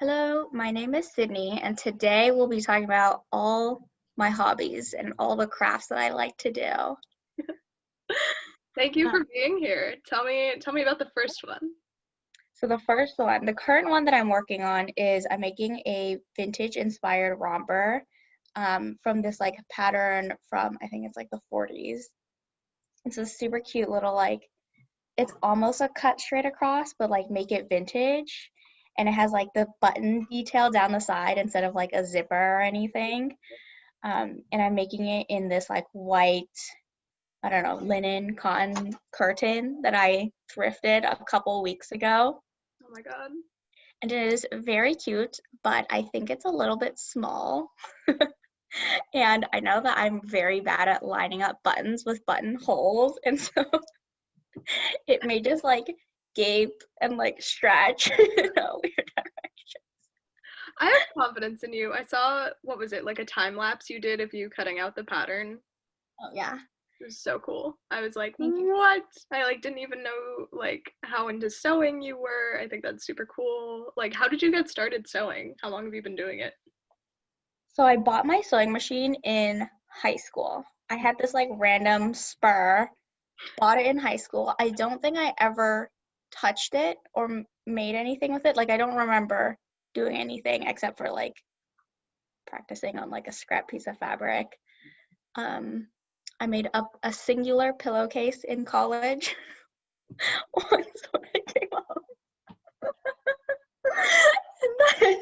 Hello, my name is Sydney, and today we'll be talking about all my hobbies and all the crafts that I like to do. Thank you Uh, for being here. Tell me about the first one. so the first one, the current one that I'm working on is I'm making a vintage inspired romper from this like pattern from I think it's like the 40s. It's a super cute little it's almost a cut straight across, but like make it vintage. And it has like the button detail down the side instead of like a zipper or anything. And I'm making it in this like white, I don't know, linen cotton curtain that I thrifted a couple weeks ago. Oh my God. And it is very cute, but I think it's a little bit small. And I know that I'm very bad at lining up buttons with buttonholes. And so it may just like gape and like stretch in a weird direction. I have confidence in you. I saw, what was it, like a time lapse you did of you cutting out the pattern. Oh, yeah. It was so cool. I was like, Thank you. what? I like didn't even know like how into sewing you were. I think that's super cool. Like, how did you get started sewing? How long have you been doing it? So I bought my sewing machine in high school. I had this like random spur, bought it in high school. I don't think I ever touched it or made anything with it. Like I don't remember doing anything except for like practicing on like a scrap piece of fabric. Um, I made up a singular pillowcase in college once when I came home. And then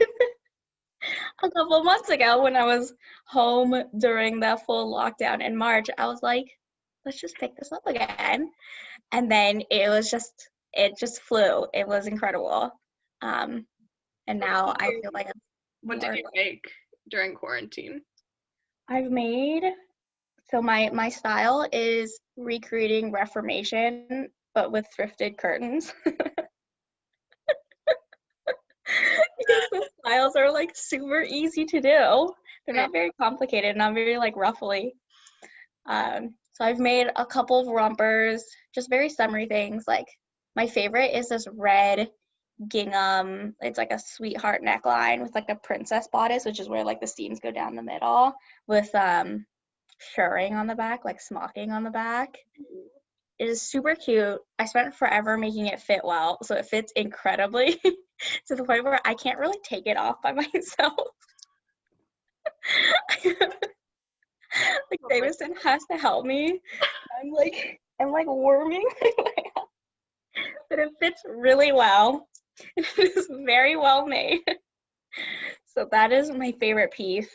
a couple months ago when I was home during the full lockdown in March, I was like, let's just pick this up again. And then it just flew. It was incredible. Um, and now I feel like I'm What did more, you make during quarantine? I've made, so my style is recreating Reformation, but with thrifted curtains. Because the styles are like super easy to do. They're not very complicated, not very like ruffly. So I've made a couple of rompers, just very summery things. Like my favorite is this red gingham. It's like a sweetheart neckline with like a princess bodice, which is where like the seams go down the middle with shirring on the back, like smocking on the back. It is super cute. I spent forever making it fit well, so it fits incredibly to the point where I can't really take it off by myself. Like Davison has to help me. I'm like worming my way out. But it fits really well. It is very well made. So that is my favorite piece.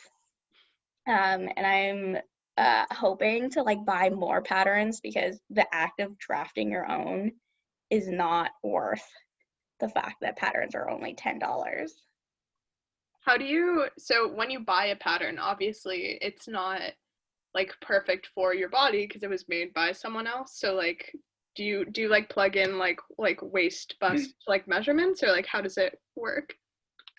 And I'm hoping to like buy more patterns because the act of drafting your own is not worth the fact that patterns are only $10. So when you buy a pattern, obviously it's not like perfect for your body because it was made by someone else. So like do you like plug in like waist bust like measurements, or like how does it work?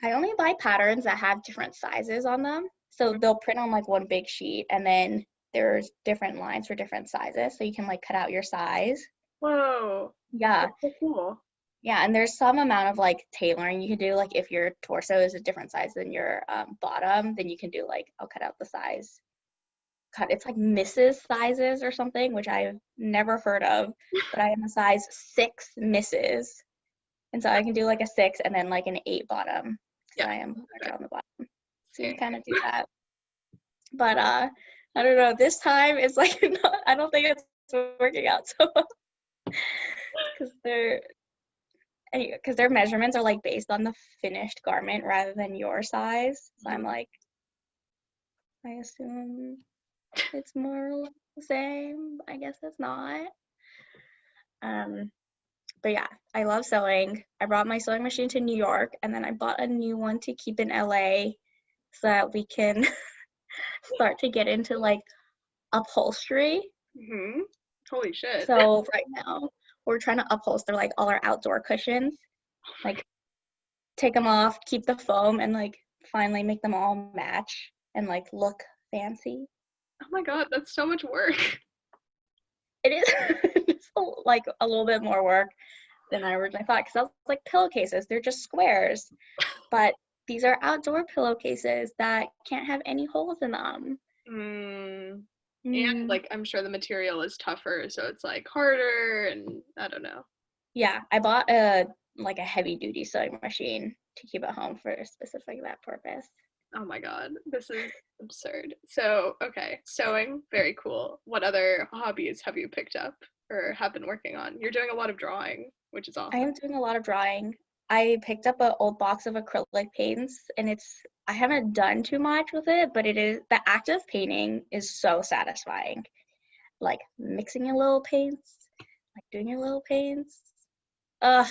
I only buy patterns that have different sizes on them. So they'll print on like one big sheet and then there's different lines for different sizes. So you can like cut out your size. Whoa, Yeah. that's so cool. Yeah. And there's some amount of like tailoring you can do. Like if your torso is a different size than your bottom, then you can do like, I'll cut out the size. It's like Mrs. sizes or something, which I've never heard of, but I am a size 6 Mrs. And so I can do like a 6 and then like an 8 bottom. So Yeah. I am larger on the bottom. So you Same. can kind of do that. But I don't know. This time it's like not, I don't think it's working out so well because their measurements are like based on the finished garment rather than your size. So I'm like, I assume it's more or less the same. I guess it's not. Um, but yeah, I love sewing. I brought my sewing machine to New York and then I bought a new one to keep in LA so that we can start to get into like upholstery. Mm-hmm. Holy shit. So right now we're trying to upholster like all our outdoor cushions, like take them off, keep the foam, and like finally make them all match and like look fancy. Oh my God, that's so much work. It is it's like a little bit more work than I originally thought because I was like pillowcases, they're just squares, but these are outdoor pillowcases that can't have any holes in them. And like I'm sure the material is tougher, so it's like harder, and I don't know. Yeah, I bought a heavy duty sewing machine to keep at home for specifically that purpose. Oh my god, this is absurd. So, okay, sewing, very cool. What other hobbies have you picked up or have been working on? You're doing a lot of drawing, which is I awesome. am doing a lot of drawing. I picked up an old box of acrylic paints, and I haven't done too much with it, but the act of painting is so satisfying. Like mixing your little paints, like doing your little paints. Ugh,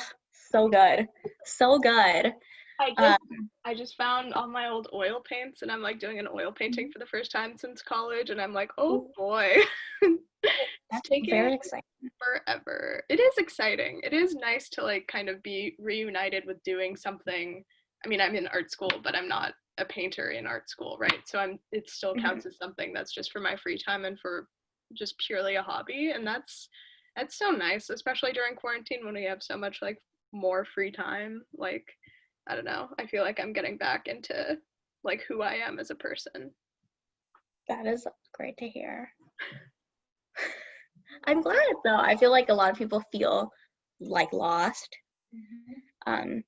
so good. So good. I Um, just I just found all my old oil paints, and I'm like doing an oil painting for the first time since college, and I'm like, oh boy. It's that's taking very exciting. forever. It is exciting. It is nice to like kind of be reunited with doing something. I mean, I'm in art school, but I'm not a painter in art school, right? So it still counts as something that's just for my free time and for just purely a hobby, and that's so nice, especially during quarantine when we have so much like more free time. Like, I don't know. I feel like I'm getting back into like who I am as a person. That is great to hear. I'm glad though. I feel like a lot of people feel like lost.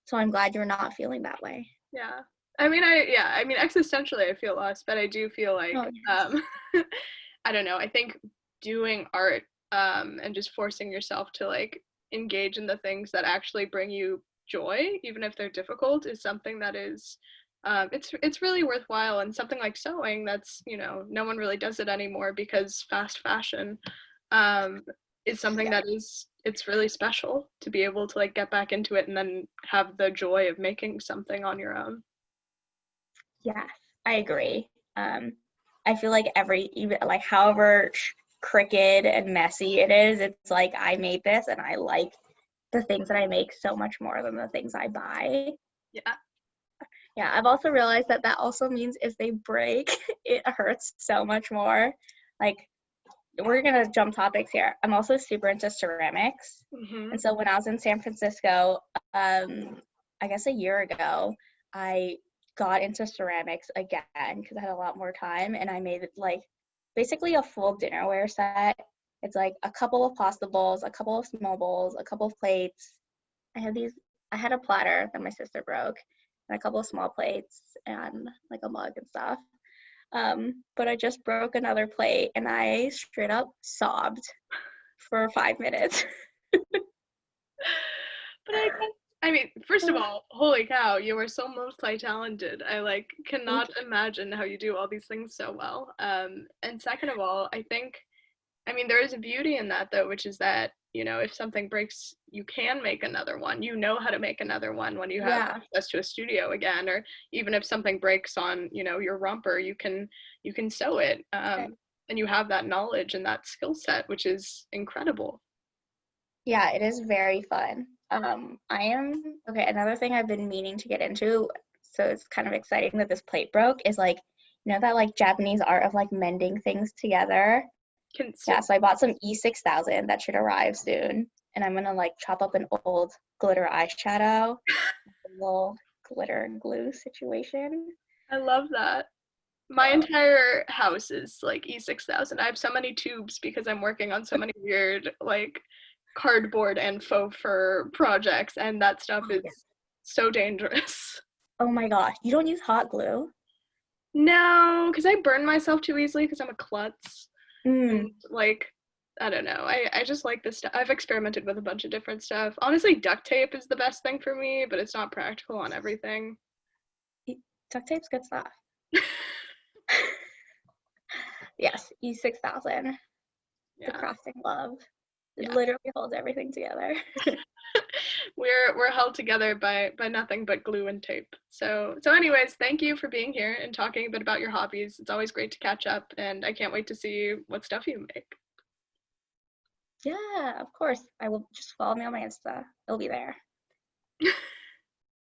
So I'm glad you're not feeling that way. Yeah. I mean existentially I feel lost, but I do feel like Oh, yes. I don't know. I think doing art and just forcing yourself to like engage in the things that actually bring you joy, even if they're difficult, is something that is it's really worthwhile. And something like sewing, that's, you know, no one really does it anymore because fast fashion um, is something Yeah. that is, it's really special to be able to like get back into it and then have the joy of making something on your own. Yes, I agree. I feel like even like however crooked and messy it is, it's like I made this and I like the things that I make so much more than the things I buy. Yeah. Yeah, I've also realized that also means if they break, it hurts so much more. Like, we're gonna jump topics here. I'm also super into ceramics. Mm-hmm. And so when I was in San Francisco, I guess a year ago, I got into ceramics again because I had a lot more time, and I made like basically a full dinnerware set. It's like a couple of pasta bowls, a couple of small bowls, a couple of plates. I had a platter that my sister broke, and a couple of small plates, and like a mug and stuff. But I just broke another plate, and I straight up sobbed for 5 minutes. But I mean, first of all, holy cow, you are so multi-talented. I like Thank cannot imagine how you do all these things so well. And second of all, I mean, there is a beauty in that though, which is that, you know, if something breaks, you can make another one. You know how to make another one when you have Yeah. access to a studio again, or even if something breaks on, you know, your romper, you can sew it. And you have that knowledge and that skill set, which is incredible. Yeah, it is very fun. Okay, another thing I've been meaning to get into, so it's kind of exciting that this plate broke, is like, that like Japanese art of like mending things together. Can Yeah, so I bought some E6000 that should arrive soon, and I'm gonna like chop up an old glitter eyeshadow, a little glitter and glue situation. I love that. My So entire house is like E6000. I have so many tubes because I'm working on so many weird like cardboard and faux fur projects, and that stuff oh, is yeah. so dangerous. Oh my gosh, you don't use hot glue? No, because I burn myself too easily because I'm a klutz. Mm. And like, I don't know. I just like this stuff. I've experimented with a bunch of different stuff. Honestly, duct tape is the best thing for me, but it's not practical on everything. Duct tape's good stuff. Yes, E6000, the Yeah. crafting love. It Yeah. literally holds everything together. We're held together by nothing but glue and tape. So anyways, thank you for being here and talking a bit about your hobbies. It's always great to catch up, and I can't wait to see what stuff you make. Yeah, of course. I will just follow me on my Insta. It'll be there.